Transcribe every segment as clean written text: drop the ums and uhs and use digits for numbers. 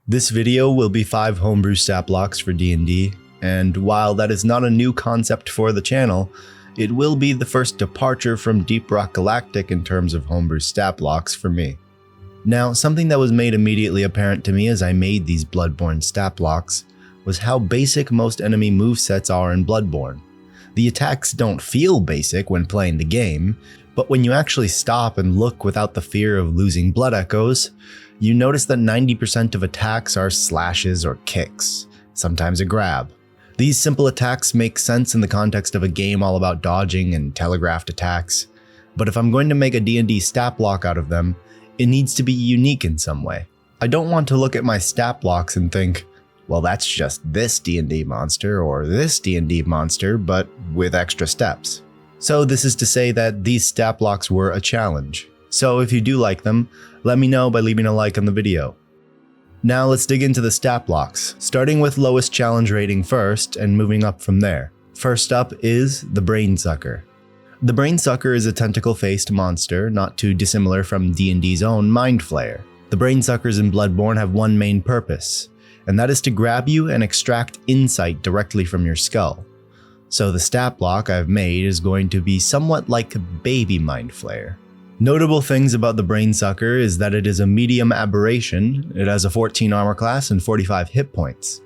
This video will be 5 homebrew stat blocks for D&D, and while that is not a new concept for the channel, it will be the first departure from Deep Rock Galactic in terms of homebrew stat blocks for me. Now, something that was made immediately apparent to me as I made these Bloodborne stat blocks was how basic most enemy movesets are in Bloodborne. The attacks don't feel basic when playing the game, but when you actually stop and look without the fear of losing blood echoes, you notice that 90% of attacks are slashes or kicks, sometimes a grab. These simple attacks make sense in the context of a game all about dodging and telegraphed attacks, but if I'm going to make a D&D stat block out of them, it needs to be unique in some way. I don't want to look at my stat blocks and think, well, that's just this D&D monster or this D&D monster, but with extra steps. So this is to say that these stat blocks were a challenge. So if you do like them, let me know by leaving a like on the video. Now let's dig into the stat blocks, starting with lowest challenge rating first and moving up from there. First up is the Brainsucker. The Brainsucker is a tentacle-faced monster, not too dissimilar from D&D's own Mind Flayer. The Brainsuckers in Bloodborne have one main purpose, and that is to grab you and extract insight directly from your skull. So the stat block I've made is going to be somewhat like baby Mind Flayer. Notable things about the Brainsucker is that it is a medium aberration, it has a 14 armor class and 45 hit points.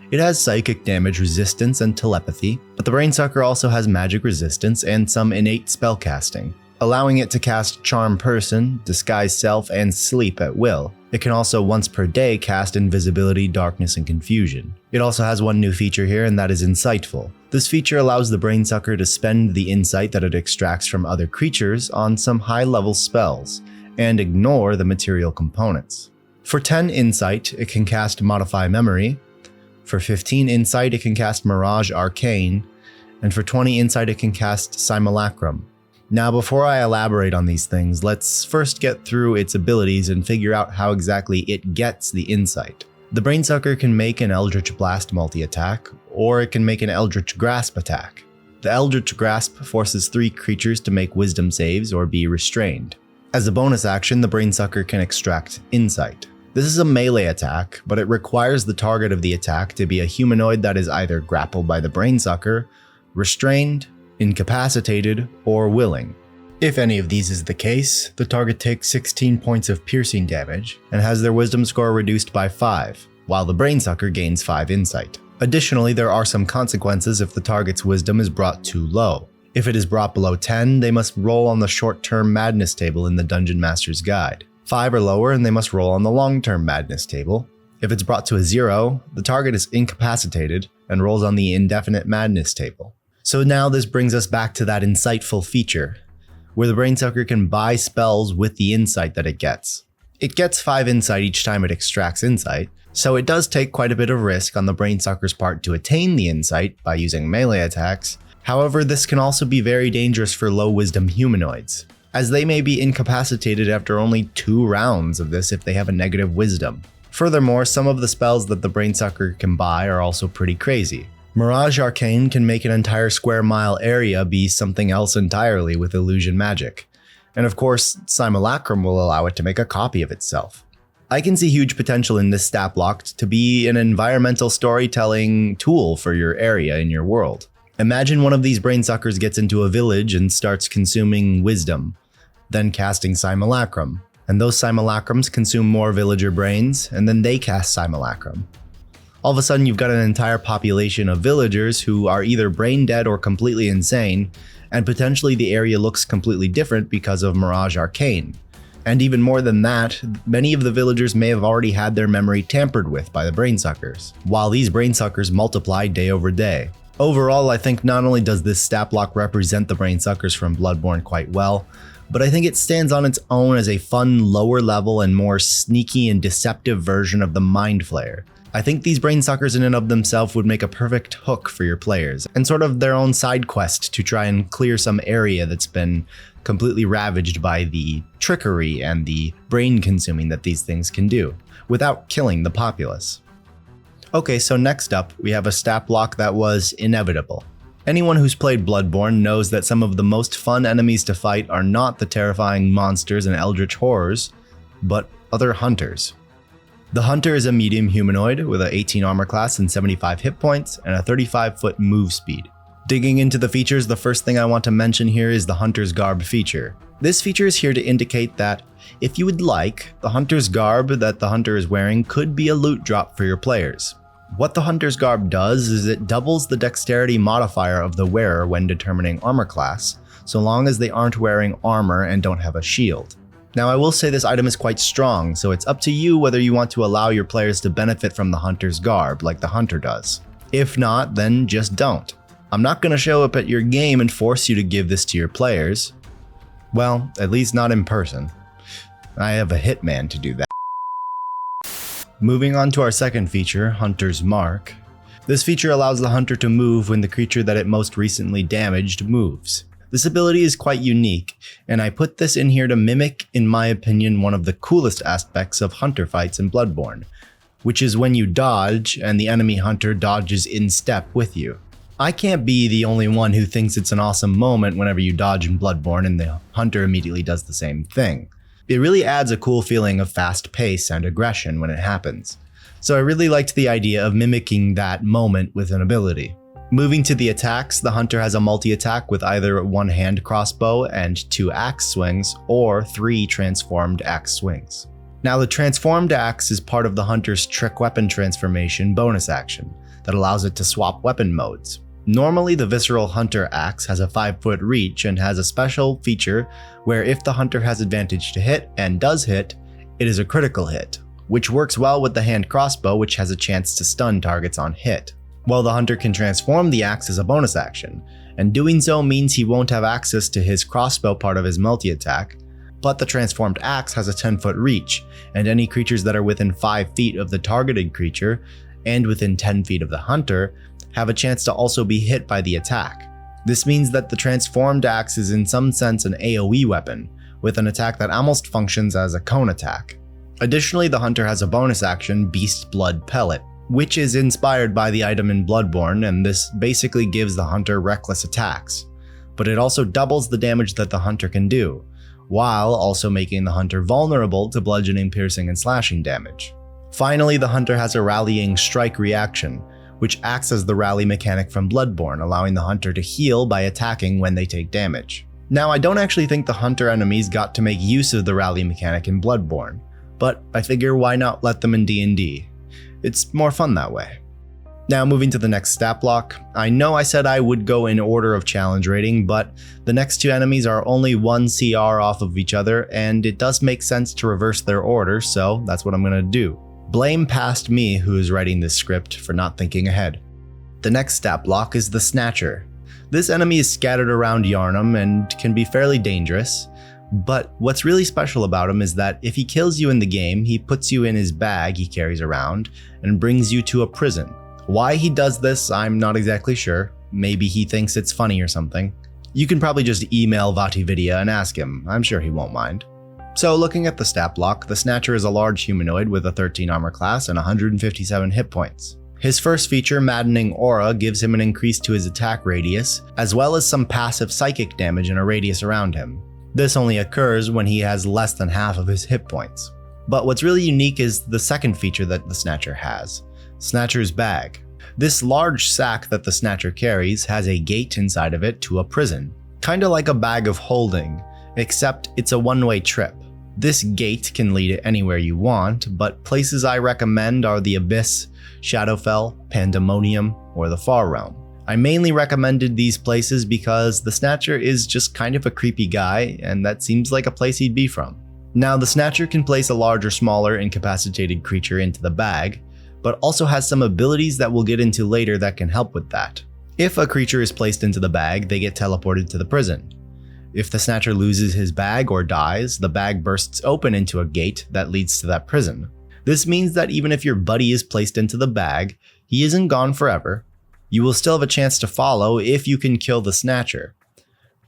It has psychic damage resistance and telepathy, but the Brainsucker also has magic resistance and some innate spellcasting, allowing it to cast Charm Person, Disguise Self, and Sleep at will. It can also once per day cast Invisibility, Darkness, and Confusion. It also has one new feature here, and that is Insightful. This feature allows the Brainsucker to spend the insight that it extracts from other creatures on some high-level spells, and ignore the material components. For 10 insight, it can cast Modify Memory. For 15 insight, it can cast Mirage Arcane. And for 20 insight, it can cast Simulacrum. Now, before I elaborate on these things, let's first get through its abilities and figure out how exactly it gets the insight. The Brainsucker can make an Eldritch Blast multi-attack, or it can make an Eldritch Grasp attack. The Eldritch Grasp forces 3 creatures to make wisdom saves or be restrained. As a bonus action, the Brainsucker can extract insight. This is a melee attack, but it requires the target of the attack to be a humanoid that is either grappled by the Brainsucker, restrained, incapacitated, or willing. If any of these is the case, the target takes 16 points of piercing damage and has their wisdom score reduced by 5, while the Brainsucker gains 5 insight. Additionally, there are some consequences if the target's wisdom is brought too low. If it is brought below 10, they must roll on the short-term madness table in the Dungeon Master's Guide. 5 or lower, and they must roll on the long-term madness table. If it's brought to a 0, the target is incapacitated and rolls on the indefinite madness table. So now this brings us back to that insightful feature, where the Brainsucker can buy spells with the insight that it gets. It gets 5 insight each time it extracts insight, so it does take quite a bit of risk on the Brainsucker's part to attain the insight by using melee attacks. However, this can also be very dangerous for low wisdom humanoids, as they may be incapacitated after only 2 rounds of this if they have a negative wisdom. Furthermore, some of the spells that the Brainsucker can buy are also pretty crazy. Mirage Arcane can make an entire square mile area be something else entirely with illusion magic. And of course, Simulacrum will allow it to make a copy of itself. I can see huge potential in this stat block to be an environmental storytelling tool for your area in your world. Imagine one of these Brainsuckers gets into a village and starts consuming wisdom, then casting Simulacrum. And those Simulacrums consume more villager brains, and then they cast Simulacrum. All of a sudden, you've got an entire population of villagers who are either brain dead or completely insane, and potentially the area looks completely different because of Mirage Arcane. And even more than that, many of the villagers may have already had their memory tampered with by the Brainsuckers, while these Brainsuckers multiply day over day. Overall, I think not only does this stat block represent the Brainsuckers from Bloodborne quite well, but I think it stands on its own as a fun, lower level and more sneaky and deceptive version of the Mind Flayer. I think these Brainsuckers in and of themselves would make a perfect hook for your players, and sort of their own side quest to try and clear some area that's been completely ravaged by the trickery and the brain consuming that these things can do, without killing the populace. Okay, so next up, we have a stat block that was inevitable. Anyone who's played Bloodborne knows that some of the most fun enemies to fight are not the terrifying monsters and eldritch horrors, but other hunters. The Hunter is a medium humanoid with an 18 armor class and 75 hit points and a 35-foot move speed. Digging into the features, the first thing I want to mention here is the Hunter's Garb feature. This feature is here to indicate that, if you would like, the Hunter's Garb that the Hunter is wearing could be a loot drop for your players. What the Hunter's Garb does is it doubles the dexterity modifier of the wearer when determining armor class, so long as they aren't wearing armor and don't have a shield. Now I will say this item is quite strong, so it's up to you whether you want to allow your players to benefit from the Hunter's Garb like the Hunter does. If not, then just don't. I'm not going to show up at your game and force you to give this to your players. Well, at least not in person. I have a Hitman to do that. Moving on to our second feature, Hunter's Mark. This feature allows the Hunter to move when the creature that it most recently damaged moves. This ability is quite unique, and I put this in here to mimic, in my opinion, one of the coolest aspects of Hunter fights in Bloodborne, which is when you dodge and the enemy Hunter dodges in step with you. I can't be the only one who thinks it's an awesome moment whenever you dodge in Bloodborne and the Hunter immediately does the same thing. It really adds a cool feeling of fast pace and aggression when it happens. So I really liked the idea of mimicking that moment with an ability. Moving to the attacks, the Hunter has a multi-attack with either one hand crossbow and 2 axe swings, or 3 transformed axe swings. Now the transformed axe is part of the Hunter's trick weapon transformation bonus action that allows it to swap weapon modes. Normally, the Visceral Hunter Axe has a 5-foot reach and has a special feature where if the Hunter has advantage to hit and does hit, it is a critical hit, which works well with the hand crossbow, which has a chance to stun targets on hit. While the Hunter can transform the axe as a bonus action, and doing so means he won't have access to his crossbow part of his multi-attack, but the transformed axe has a 10-foot reach, and any creatures that are within 5 feet of the targeted creature and within 10 feet of the Hunter have a chance to also be hit by the attack. This means that the transformed axe is in some sense an AoE weapon, with an attack that almost functions as a cone attack. Additionally, the Hunter has a bonus action, Beast Blood Pellet, which is inspired by the item in Bloodborne, and this basically gives the Hunter reckless attacks. But it also doubles the damage that the Hunter can do, while also making the Hunter vulnerable to bludgeoning, piercing, and slashing damage. Finally, the Hunter has a Rallying Strike reaction, which acts as the rally mechanic from Bloodborne, allowing the Hunter to heal by attacking when they take damage. Now, I don't actually think the Hunter enemies got to make use of the rally mechanic in Bloodborne, but I figure why not let them in D&D? It's more fun that way. Now, moving to the next stat block, I know I said I would go in order of challenge rating, but the next 2 enemies are only 1 CR off of each other, and it does make sense to reverse their order, so that's what I'm gonna do. Blame past me who is writing this script for not thinking ahead. The next stat block is the Snatcher. This enemy is scattered around Yharnam and can be fairly dangerous, but what's really special about him is that if he kills you in the game, he puts you in his bag he carries around and brings you to a prison. Why he does this, I'm not exactly sure. Maybe he thinks it's funny or something. You can probably just email VatiVidya and ask him, I'm sure he won't mind. So looking at the stat block, the Snatcher is a large humanoid with a 13 armor class and 157 hit points. His first feature, Maddening Aura, gives him an increase to his attack radius, as well as some passive psychic damage in a radius around him. This only occurs when he has less than half of his hit points. But what's really unique is the second feature that the Snatcher has, Snatcher's Bag. This large sack that the Snatcher carries has a gate inside of it to a prison, kinda like a bag of holding, except it's a one-way trip. This gate can lead anywhere you want, but places I recommend are the Abyss, Shadowfell, Pandemonium, or the Far Realm. I mainly recommended these places because the Snatcher is just kind of a creepy guy, and that seems like a place he'd be from. Now, the Snatcher can place a large or smaller incapacitated creature into the bag, but also has some abilities that we'll get into later that can help with that. If a creature is placed into the bag, they get teleported to the prison. If the Snatcher loses his bag or dies, the bag bursts open into a gate that leads to that prison. This means that even if your buddy is placed into the bag, he isn't gone forever. You will still have a chance to follow if you can kill the Snatcher.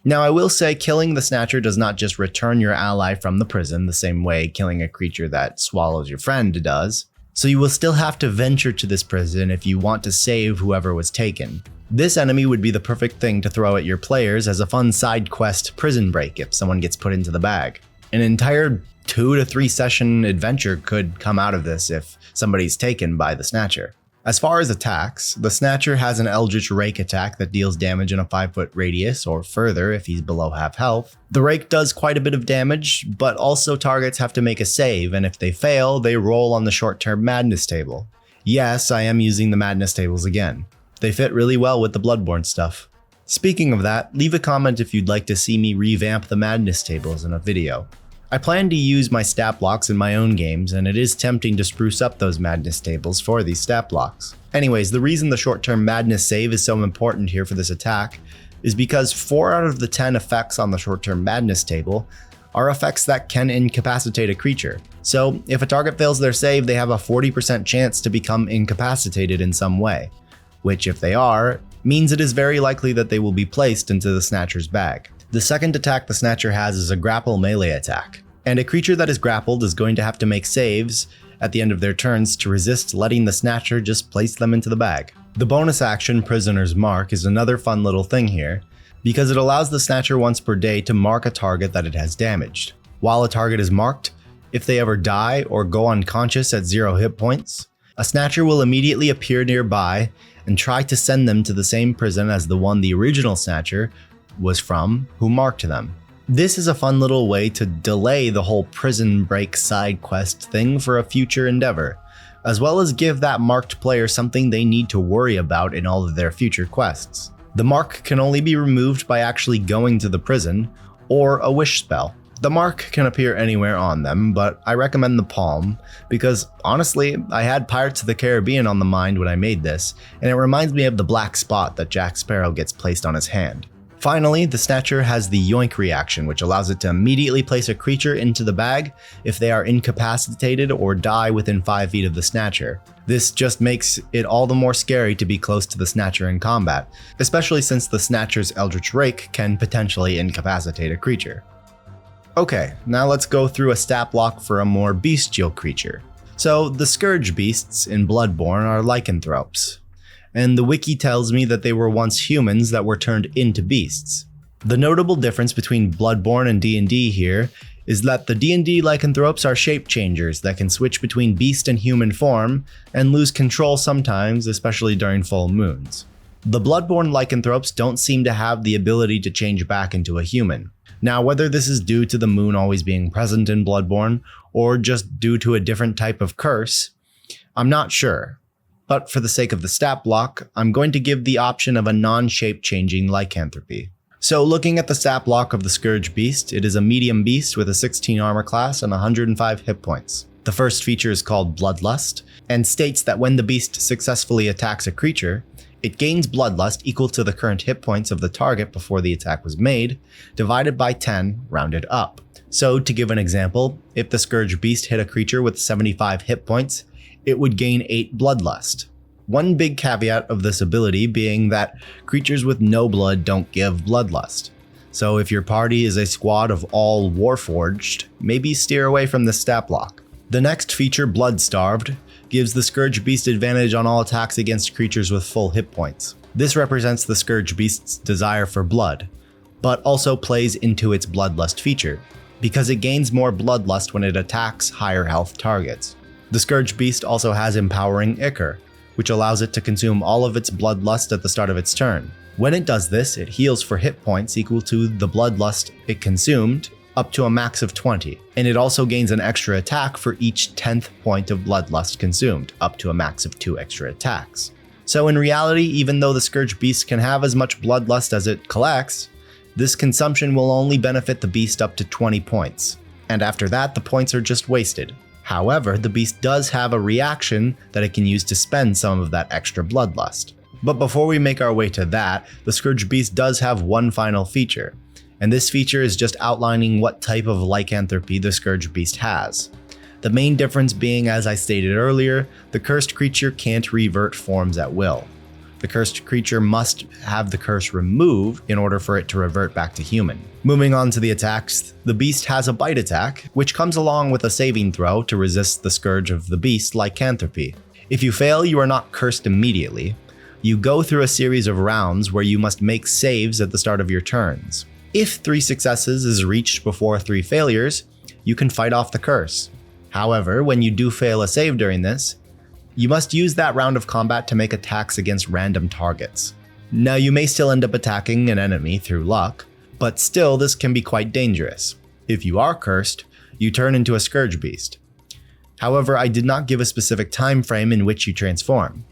Now, I will say killing the Snatcher does not just return your ally from the prison the same way killing a creature that swallows your friend does, so you will still have to venture to this prison if you want to save whoever was taken. This enemy would be the perfect thing to throw at your players as a fun side quest prison break if someone gets put into the bag. An entire 2 to 3 session adventure could come out of this if somebody's taken by the Snatcher. As far as attacks, the Snatcher has an Eldritch Rake attack that deals damage in a 5-foot radius or further if he's below half health. The Rake does quite a bit of damage, but also targets have to make a save, and if they fail, they roll on the short-term madness table. Yes, I am using the madness tables again. They fit really well with the Bloodborne stuff. Speaking of that, leave a comment if you'd like to see me revamp the madness tables in a video. I plan to use my stat blocks in my own games, and it is tempting to spruce up those madness tables for these stat blocks. Anyways, the reason the short-term madness save is so important here for this attack is because 4 out of the 10 effects on the short-term madness table are effects that can incapacitate a creature. So if a target fails their save, they have a 40% chance to become incapacitated in some way, which if they are, means it is very likely that they will be placed into the Snatcher's bag. The second attack the Snatcher has is a grapple melee attack, and a creature that is grappled is going to have to make saves at the end of their turns to resist letting the Snatcher just place them into the bag. The bonus action Prisoner's Mark is another fun little thing here, because it allows the Snatcher once per day to mark a target that it has damaged. While a target is marked, if they ever die or go unconscious at 0 hit points, a Snatcher will immediately appear nearby and try to send them to the same prison as the one the original Snatcher was from, who marked them. This is a fun little way to delay the whole prison break side quest thing for a future endeavor, as well as give that marked player something they need to worry about in all of their future quests. The mark can only be removed by actually going to the prison, or a wish spell. The mark can appear anywhere on them, but I recommend the palm, because honestly, I had Pirates of the Caribbean on the mind when I made this, and it reminds me of the black spot that Jack Sparrow gets placed on his hand. Finally, the Snatcher has the yoink reaction, which allows it to immediately place a creature into the bag if they are incapacitated or die within 5 feet of the Snatcher. This just makes it all the more scary to be close to the Snatcher in combat, especially since the Snatcher's Eldritch Rake can potentially incapacitate a creature. Okay, now let's go through a stat block for a more bestial creature. So, the Scourge Beasts in Bloodborne are lycanthropes, and the wiki tells me that they were once humans that were turned into beasts. The notable difference between Bloodborne and D&D here is that the D&D lycanthropes are shape changers that can switch between beast and human form and lose control sometimes, especially during full moons. The Bloodborne lycanthropes don't seem to have the ability to change back into a human. Now, whether this is due to the moon always being present in Bloodborne, or just due to a different type of curse, I'm not sure. But for the sake of the stat block, I'm going to give the option of a non-shape changing lycanthropy. So looking at the stat block of the Scourge Beast, it is a medium beast with a 16 armor class and 105 hit points. The first feature is called Bloodlust, and states that when the beast successfully attacks a creature, it gains Bloodlust equal to the current hit points of the target before the attack was made, divided by 10, rounded up. So to give an example, if the Scourge Beast hit a creature with 75 hit points, it would gain 8 Bloodlust. One big caveat of this ability being that creatures with no blood don't give Bloodlust. So if your party is a squad of all Warforged, maybe steer away from this stat block. The next feature, Bloodstarved, gives the Scourge Beast advantage on all attacks against creatures with full hit points. This represents the Scourge Beast's desire for blood, but also plays into its Bloodlust feature, because it gains more Bloodlust when it attacks higher health targets. The Scourge Beast also has Empowering Ichor, which allows it to consume all of its Bloodlust at the start of its turn. When it does this, it heals for hit points equal to the Bloodlust it consumed, up to a max of 20, and it also gains an extra attack for each 10th point of Bloodlust consumed, up to a max of 2 extra attacks. So in reality, even though the Scourge Beast can have as much Bloodlust as it collects, this consumption will only benefit the beast up to 20 points, and after that the points are just wasted. However, the beast does have a reaction that it can use to spend some of that extra Bloodlust. But before we make our way to that, the Scourge Beast does have one final feature, and this feature is just outlining what type of lycanthropy the Scourge Beast has. The main difference being, as I stated earlier, the cursed creature can't revert forms at will. The cursed creature must have the curse removed in order for it to revert back to human. Moving on to the attacks, the beast has a bite attack, which comes along with a saving throw to resist the Scourge of the Beast lycanthropy. If you fail, you are not cursed immediately. You go through a series of rounds where you must make saves at the start of your turns. If 3 successes is reached before 3 failures, you can fight off the curse. However, when you do fail a save during this, you must use that round of combat to make attacks against random targets. Now, you may still end up attacking an enemy through luck, but still this can be quite dangerous. If you are cursed, you turn into a Scourge Beast. However, I did not give a specific time frame in which you transform.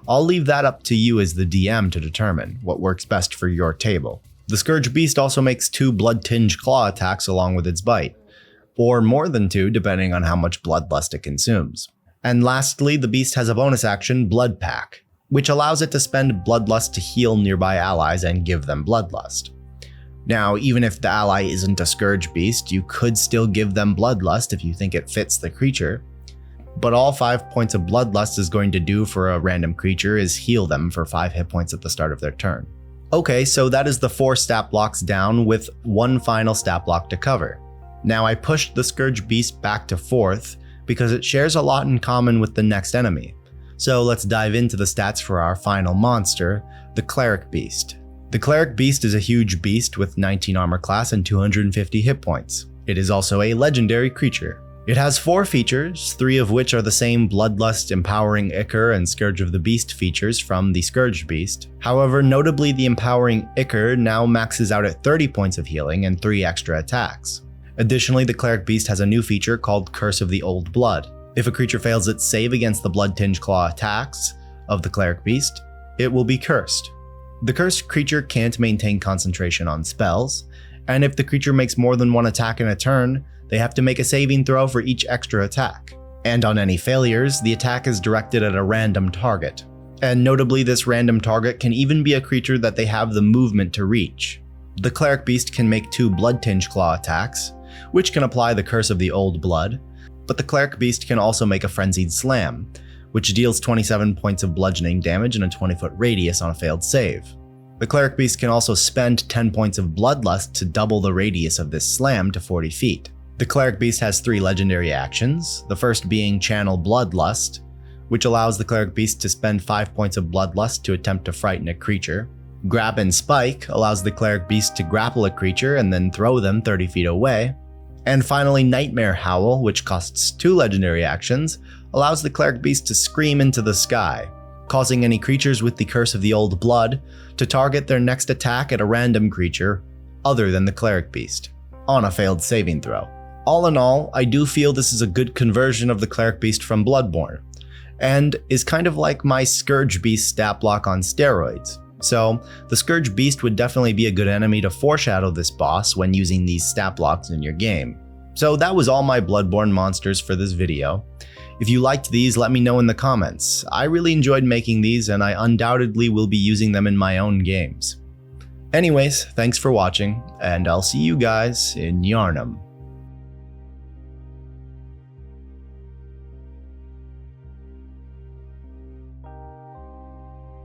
I'll leave that up to you as the DM to determine what works best for your table. The Scourge Beast also makes 2 blood-tinged claw attacks along with its bite, or more than 2 depending on how much bloodlust it consumes. And lastly, the beast has a bonus action, Blood Pack, which allows it to spend bloodlust to heal nearby allies and give them bloodlust. Now, even if the ally isn't a Scourge Beast, you could still give them bloodlust if you think it fits the creature, but all 5 points of bloodlust is going to do for a random creature is heal them for 5 hit points at the start of their turn. Okay, so that is the 4 stat blocks down with 1 final stat block to cover. Now, I pushed the Scourge Beast back to 4th because it shares a lot in common with the next enemy. So let's dive into the stats for our final monster, the Cleric Beast. The Cleric Beast is a huge beast with 19 armor class and 250 hit points. It is also a legendary creature. It has 4 features, 3 of which are the same Bloodlust, Empowering Ichor, and Scourge of the Beast features from the Scourge Beast. However, notably the Empowering Ichor now maxes out at 30 points of healing and 3 extra attacks. Additionally, the Cleric Beast has a new feature called Curse of the Old Blood. If a creature fails its save against the Blood-Tinged Claw attacks of the Cleric Beast, it will be cursed. The cursed creature can't maintain concentration on spells, and if the creature makes more than 1 attack in a turn, they have to make a saving throw for each extra attack. And on any failures, the attack is directed at a random target. And notably, this random target can even be a creature that they have the movement to reach. The Cleric Beast can make 2 Blood-Tinged Claw attacks, which can apply the Curse of the Old Blood, but the Cleric Beast can also make a Frenzied Slam, which deals 27 points of bludgeoning damage in a 20-foot radius on a failed save. The Cleric Beast can also spend 10 points of Bloodlust to double the radius of this slam to 40 feet. The Cleric Beast has 3 legendary actions, the first being Channel Bloodlust, which allows the Cleric Beast to spend 5 points of Bloodlust to attempt to frighten a creature. Grab and Spike allows the Cleric Beast to grapple a creature and then throw them 30 feet away. And finally, Nightmare Howl, which costs 2 legendary actions, allows the Cleric Beast to scream into the sky, causing any creatures with the Curse of the Old Blood to target their next attack at a random creature other than the Cleric Beast, on a failed saving throw. All in all, I do feel this is a good conversion of the Cleric Beast from Bloodborne, and is kind of like my Scourge Beast stat block on steroids. So, the Scourge Beast would definitely be a good enemy to foreshadow this boss when using these stat blocks in your game. So that was all my Bloodborne monsters for this video. If you liked these, let me know in the comments. I really enjoyed making these, and I undoubtedly will be using them in my own games. Anyways, thanks for watching, and I'll see you guys in Yharnam.